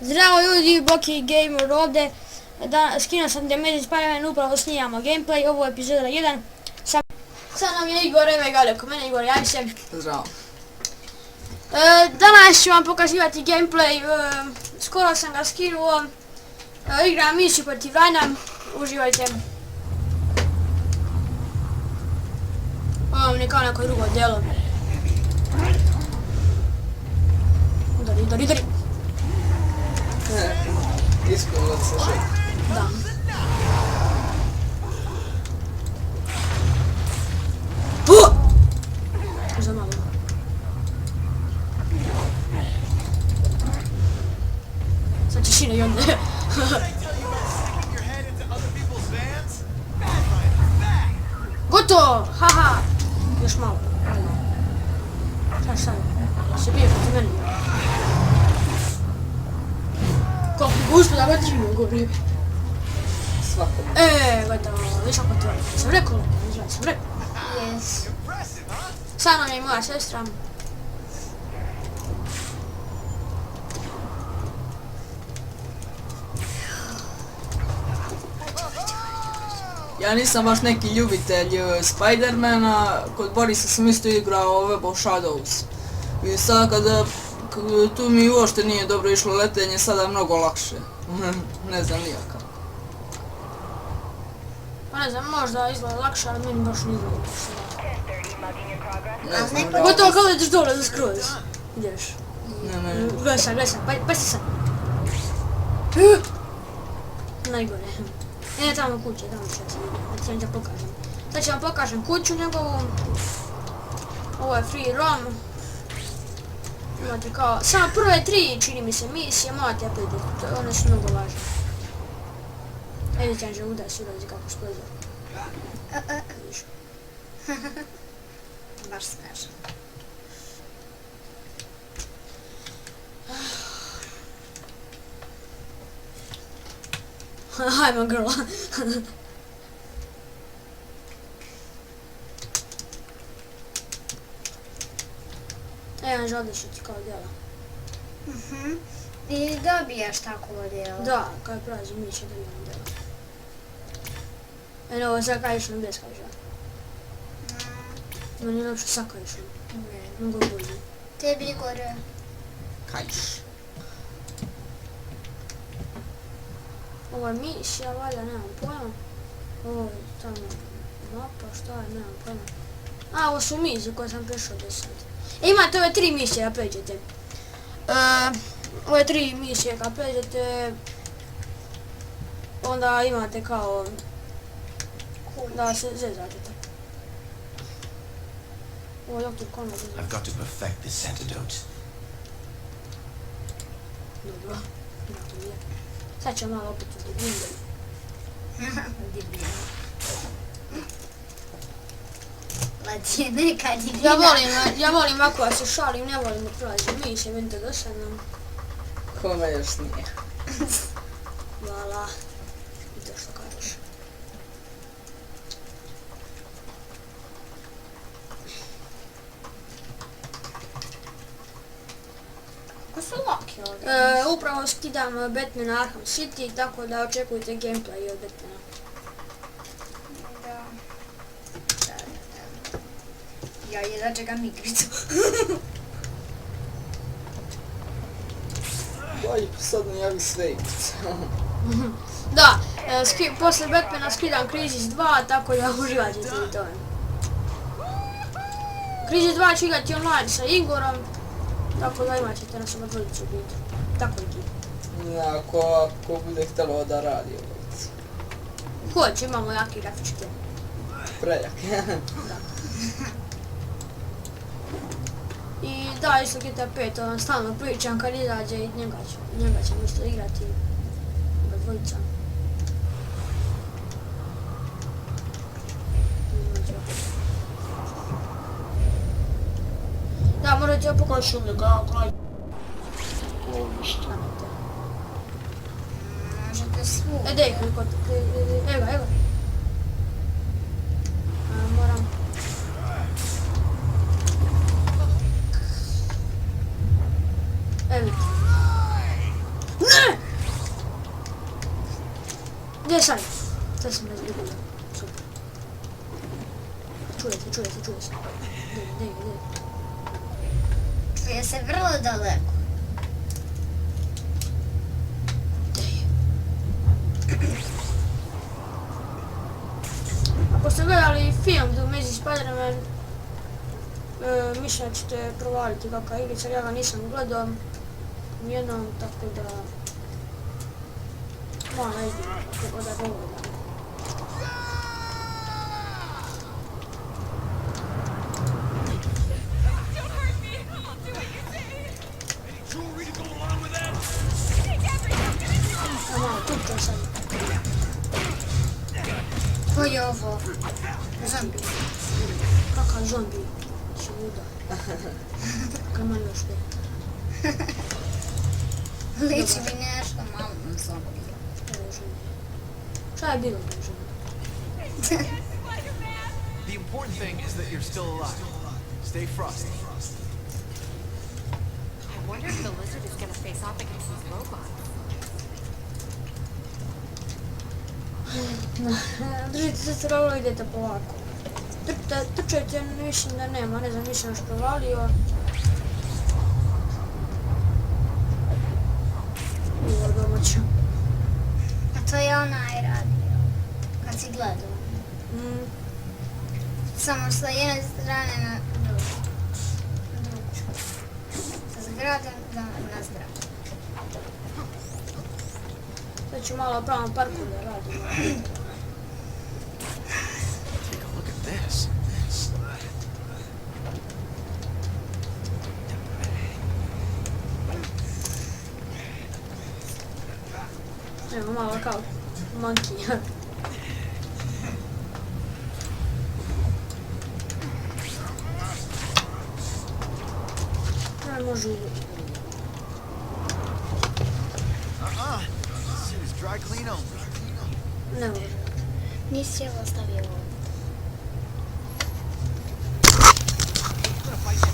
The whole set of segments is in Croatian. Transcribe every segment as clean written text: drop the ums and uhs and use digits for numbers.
Zdravo ljudi, Boki Gamer ovdje. Skinuo sam The Amazing Spider-Man, upravo snijamo gameplay, ovo je epizoda 1. Sad nam je Igor, evo ga oko mene, Igor, javi se. Zdravo. Danas ću vam pokazivati gameplay, skoro sam ga skinuo. Igram misiju protiv Rajna, uživajte. Ovo mi je kao neko drugo djelo. Udari. Ispunilo se želj. Da. Za malo. Sad će šine i onda. Gotovo! Haha! Još malo. Šta? Se bije protiv mene. Kako gospoda, ga živio gori. Svako. Gotovo, viš ako to je. Sam rekao, sam rekao. Yes. Sa mnom je i moja sestra. Ja nisam baš neki ljubitelj Spidermana, kod Borisa sam isto igrao Web of Shadows. I sada kada tu mi uopšte nije dobro išlo letenje, sada je mnogo lakše. Ne znam nijaka. Pa ne znam, možda izgleda lakše, ali meni baš nije izgleda lakše. Ne znam da. Gotovo kao da ideš dole za skroz. Ideš. Ne. Gledaj sam, pa si sam. Najgore. Tamo kuće, tamo ću ja sam vidio, da pokažem. Sad ću vam pokažem kuću njegovu. Ovo je free roam. Imate kao, samo prve 3 čini mi se misije, morate ja pridjeti, one su mnogo važne. Vidite, že udaj se ulazi kako skleza. Baš smešno. I'm a girl. Jedan žodeš ti kao djela. I dobijaš takovo djelo. Da, kad prolazi miće da imam djela. Eno, ovo sad kajiš nam bez kajiša. Meni je lepše sa kajišom. Mnogo bolje. Tebi gore. Kajš. Ovo je misija, valjda, nemam pojma. Ovo je tamo mapa, šta je, nemam pojma. A, ovo su misije koje sam prešao do sad. Imate ove 3 misije da pređete. Ove 3 misije kad pređete, onda imate kao da se zezate tako. Ovo je doktor Konrad. I've got to perfect this antidote. Dobro, to je. Sad ću malo opet u debljenu. Latine kad je vina. Ja volim ako ja se šalim, ne volim da prolazim misije, meni to dosadno. Kome još nije. Hvala. I to što kažeš. Kako su laki ovdje? Upravo skidam Batman Arkham City, tako da očekujte gameplay od Batmana. Da. Ja jedva čekam igricu. Bolje sad ne javi sve igrice. Da, posle Batmana skidam Crysis 2, tako da uživajte u tome. Crysis 2 ću igrati online sa Igorom, tako da imat ćete nas obadvojicu u biti. Tako je. Ako bude htjelo da radi ovo. Hoće, imamo jaki grafičke. Prejak. Da. I da, isto GTA 5, to vam stalno pričam kad izađe i njega ćemo isto igrati. Obadvojica. Da, morate ja pokažem njega, gledaj. Možete svu. Dej, evo. Moram. Evo. Ne! Gdje je sad? Sad sam razbogulio. Super. Čuje se. Gdje? Čuje se vrlo daleko. Ako ste gledali film The Amazing Spider-Man, mislim da ćete provaliti kakva je igrica, ja ga nisam gledao nijednom, tako da moja izdjeva, tako da govorim. Malo, tu sad. Ko je ovo? Zombi. Kakav zombi? Si luda. Kaj malo još je. Liči mi nešto malo na zombi. Šta je bilo u zombi? The important thing is that you're still alive. Stay frosty. I wonder if the lizard is gonna face off against these robots. Držite se strogo, idete polako. Trčajte, mislim da nema, ne znam, nisam još provalio. Uvo domaću. A to je onaj radio. Kad si gledao. Samo sa jedne strane na drugu. Sa zgradom na zgradu. Sad ću malo pravom parku da radim. Take a look at this. Evo malo kao monkey. Ne može uvijek. This is dry clean only. Ne može. Nisi ovo stavio ovo.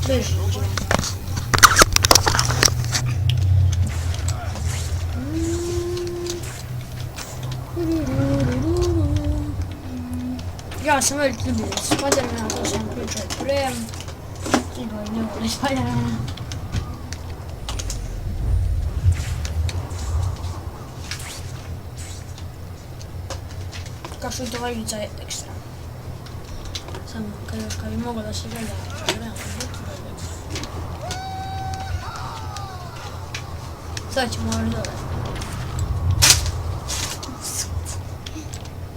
Beži. Ja sam veliki ljubilac Spider-mana, to sam pričao i pre. Stigao i ne voli Spider-mana. Kao što je to igrica je ekstra. Samo kad bi moglo da se gleda realno. Sad ćemo ovo dole.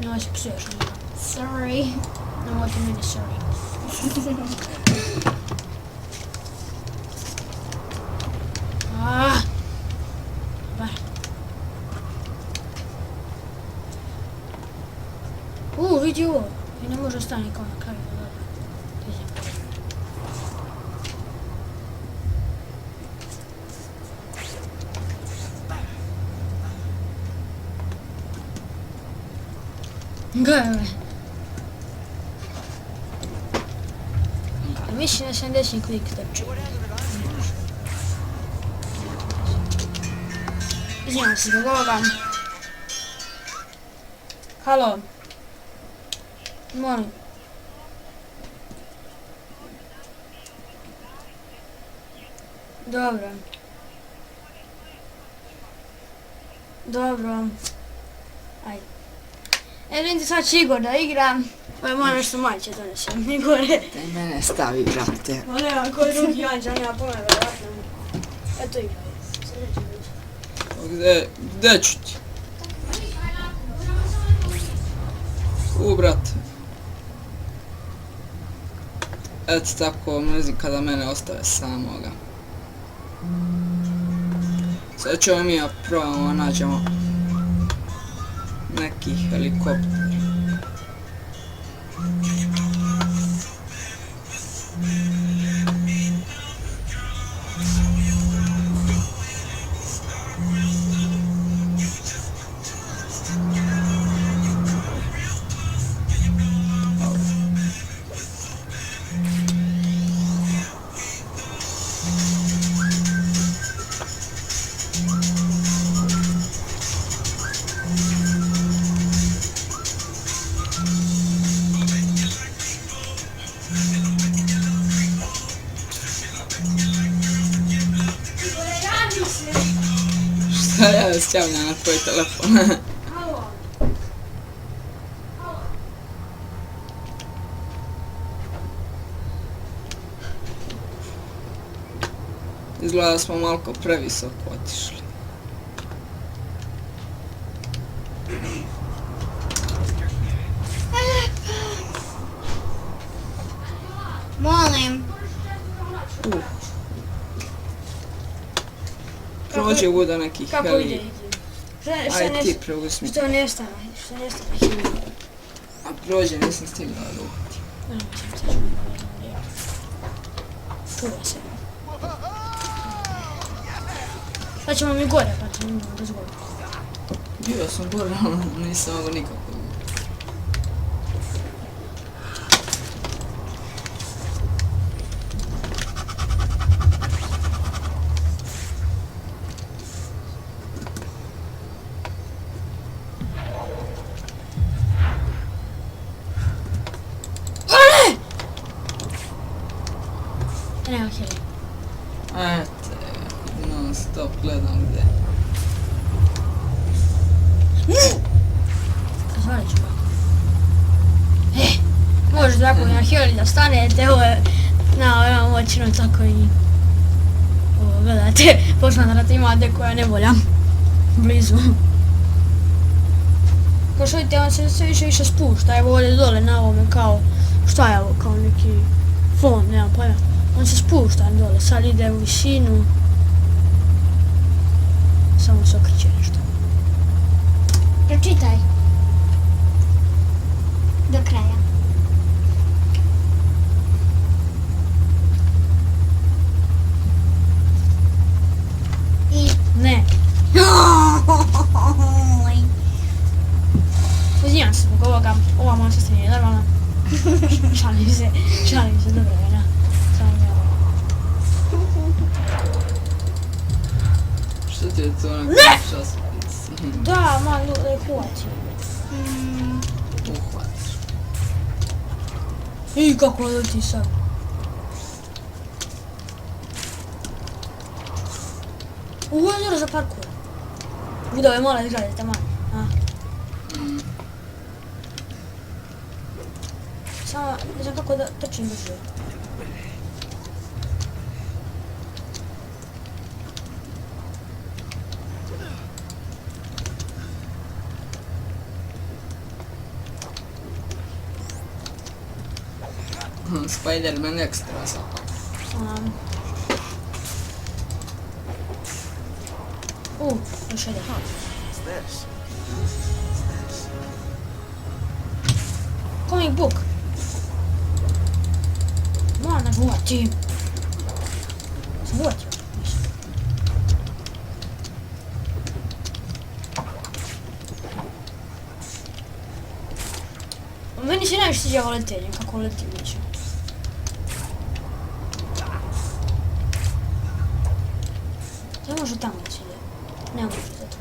No, se psuješ na njega. Sorry. No, what do you mean, sorry? Bar. Vidi ovo. I ne može stani kao na kraju. Gledaj. Mislim da sam desni klik trči. Izmijam se zbog ovoga. Halo. Molim. Dobro. Dobro. Ajde. Vidite, sad će Igor da igra. Pa moram nešto manje donesem, Igore. Daj mene stavi, brate. Ma nema, ko je drugi anđel, nema pojma, vjerojatno. Eto igra. Gdje ću ti? Brate. Eto tako mrzim kada mene ostave samoga. Sad ćemo mi probamo nađemo neki helikopter. Ja se javljam na tvoj telefon. Izgleda da smo malko previsoko otišli. Molim. Prođe ovo do nekih Kako heli. ide? Ajde ti preuzmi. Što nestane himno. A prođe, nisam stigla da uhvatim. Čuva se. Sad ćemo mi gore, pa ćemo mi bez gore. Bio sam gore, ali nisam mogo nikako. Nema heli. Eto, non stop gledam gdje. Zvali ću ga. Može tako na heli da stanete, ovo je na moćno tako i ovo gledate, posmatrate imate koja ne volja blizu. Kao što vidite, on se sve više spušta, evo ovdje dole na ovome kao, šta je ovo, kao neki fon, nemam pojma. On se spušta dole, sad ide u visinu. Samo se okreće nešto. Pročitaj. Do kraja. I... Ne. Uzimam se zbog ovoga, ova moja sestra nije normalna. Šalim se, dobro je, ne? Što ti je to onako časopis? Da, malo uhvati. Uhvatiš. I kako leti sad. Ovo je dobro za parkour. Video je mora izgledati manje. Samo ne znam kako da trčim brže. Spider-Man ekstra zapad. Još jedan. What's this? Comic book. Moram da govatim. Sam govatio. Meni se najviše sviđa ovo letenje, kako letim neće. Ne može tamo da se ide. Ne može zato.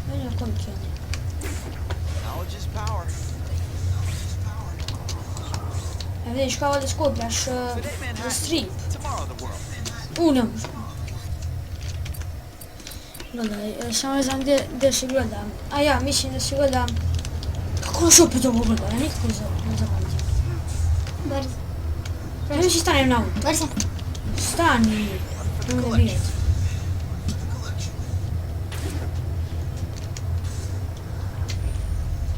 Meni je komik jedan. Knowledge is power. Ja vidiš kao ovdje skupljaš Today, za Manhattan. strip. Tomorrow, the world. Ne može. Gledaj, samo ne znam gdje se gledam. A ja mislim da se gledam... Kako on se opet ovo gleda? Ja nikako ne zapamtim. Brzo. Ja mislim stanem na auto. Brzo. Stani. Nemoj da vidjeti.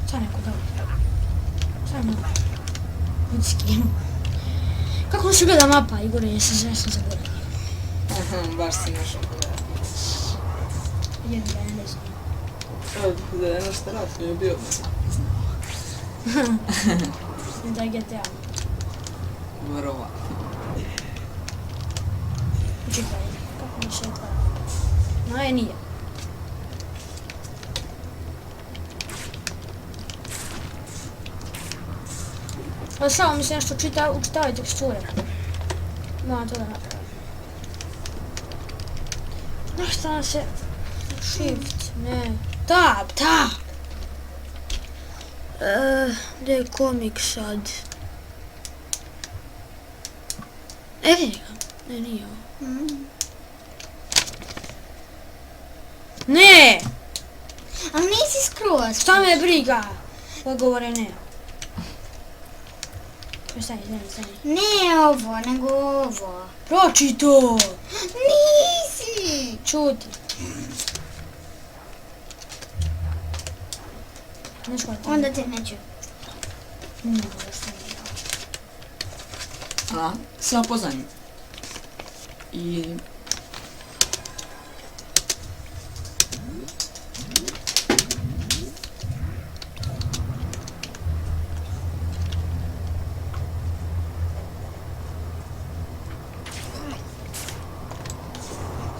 Stani kod auto. Stani na auto. Budi skinu. Kako on se gleda mapa, Igor, jesam zaboravio. Baš si našao. Jedno da ne znam. Da je nešto ratno je bio. Da je GTA. Verovatno. Čekaj, kako mi se otvara? No je nije. Ali samo mi se nešto učitavaju teksture. Moram to da napravim. Znaš nam se... Shift, ne. Tab! Gdje je komik sad? Vidi ga. Ne, nije ovo. Ne! Ali nisi skroz. Šta me briga? Odgovore ne. Stani. Ne ovo, nego ovo. Pročito! Nisi! Čuti. Ne škoda. Onda te neću. Samo poznanjem. I...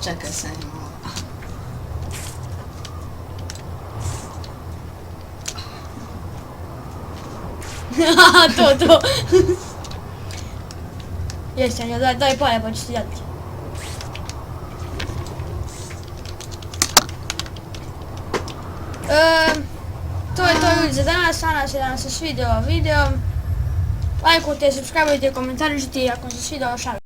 Čekaj se malo. To. Jesi, Anja, daj pare pa ću ti dati. To je to ljudi za danas, nadam se da vam se svidio video. Lajkujte, subscribeujte, komentarišite ako vam se svidio šalim.